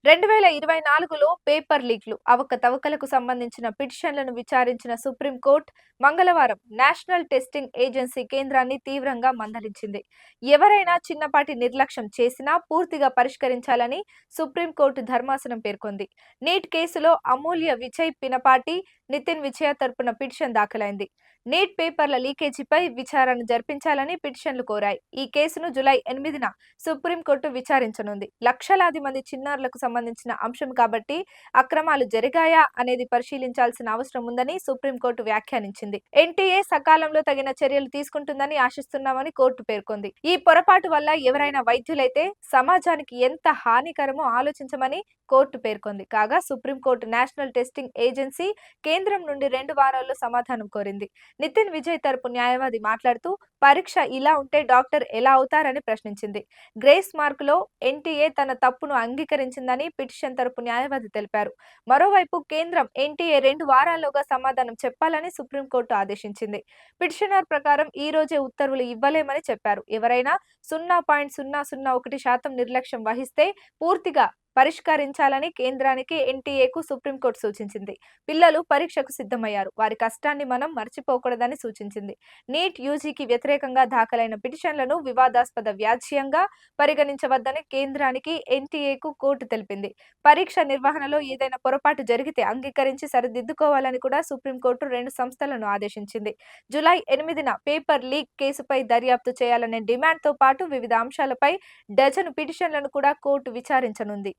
2024లో paper లీక్లు అవకతవకలకు సంబంధించిన పిటిషన్లను విచారించిన supreme court మంగళవారం నేషనల్ టెస్టింగ్ ఏజెన్సీ కేంద్రాన్ని తీవ్రంగా మందలించింది. ఎవరైనా చిన్నపాటి నిర్లక్ష్యం చేసినా పూర్తిగా పరిష్కరించాలని సుప్రీంకోర్టు ధర్మాసనం పేర్కొంది. నీట్ కేసులో అమూల్య విజయ్ పినపాటి, నితిన్ విజయ తరపున పిటిషన్ దాఖలైంది. నీట్ పేపర్ల లీకేజీపై విచారణ జరిపించాలని పిటిషన్లు కోరాయి. ఈ కేసును జూలై 8న సుప్రీంకోర్టు విచారించనుంది. లక్షలాది మంది చిన్నారులకు సంబంధించిన అంశం కాబట్టి అక్రమాలు జరిగాయా అనేది పరిశీలించాల్సిన అవసరం ఉందని సుప్రీంకోర్టు వ్యాఖ్యానించింది. ఎన్టీఏ సకాలంలో తగిన చర్యలు తీసుకుంటుందని ఆశిస్తున్నామని కోర్టు పేర్కొంది. ఈ పొరపాటు వల్ల ఎవరైనా వైద్యులైతే సమాజానికి ఎంత హానికరమో ఆలోచించమని కోర్టు పేర్కొంది. కాగా సుప్రీంకోర్టు నేషనల్ టెస్టింగ్ ఏజెన్సీ కేంద్రం నుండి 2 వారాల్లో సమాధానం కోరింది. నితిన్ విజయ్ తరపు న్యాయవాది మాట్లాడుతూ పరీక్ష ఇలా ఉంటే డాక్టర్ ఎలా అవుతారని ప్రశ్నించింది. గ్రేస్ మార్కులో ఎన్టీఏ తన తప్పును అంగీకరించిందని పిటిషన్ తరపు న్యాయవాది తెలిపారు. మరోవైపు కేంద్రం ఎన్టీఏ 2 వారాల్లోగా సమాధానం చెప్పాలని సుప్రీంకోర్టు ఆదేశించింది. పిటిషనర్ ప్రకారం ఈ రోజే ఉత్తర్వులు ఇవ్వలేమని చెప్పారు. ఎవరైనా 0.001% నిర్లక్ష్యం వహిస్తే పూర్తిగా పరిష్కరించాలని కేంద్రానికి ఎన్టీఏకు సుప్రీంకోర్టు సూచించింది. పిల్లలు పరీక్షకు సిద్ధమయ్యారు. వారి కష్టాన్ని మనం మర్చిపోకూడదని సూచించింది. నీట్ యూజీకి వ్యతిరేకంగా దాఖలైన పిటిషన్లను వివాదాస్పద వ్యాజ్యంగా పరిగణించవద్దని కేంద్రానికి ఎన్టీఏకు కోర్టు తెలిపింది. పరీక్ష నిర్వహణలో ఏదైనా పొరపాటు జరిగితే అంగీకరించి సరిదిద్దుకోవాలని కూడా సుప్రీంకోర్టు 2 సంస్థలను ఆదేశించింది. జూలై 8న పేపర్ లీక్ కేసుపై దర్యాప్తు చేయాలనే డిమాండ్తో పాటు వివిధ అంశాలపై డజను పిటిషన్లను కూడా కోర్టు విచారించనుంది.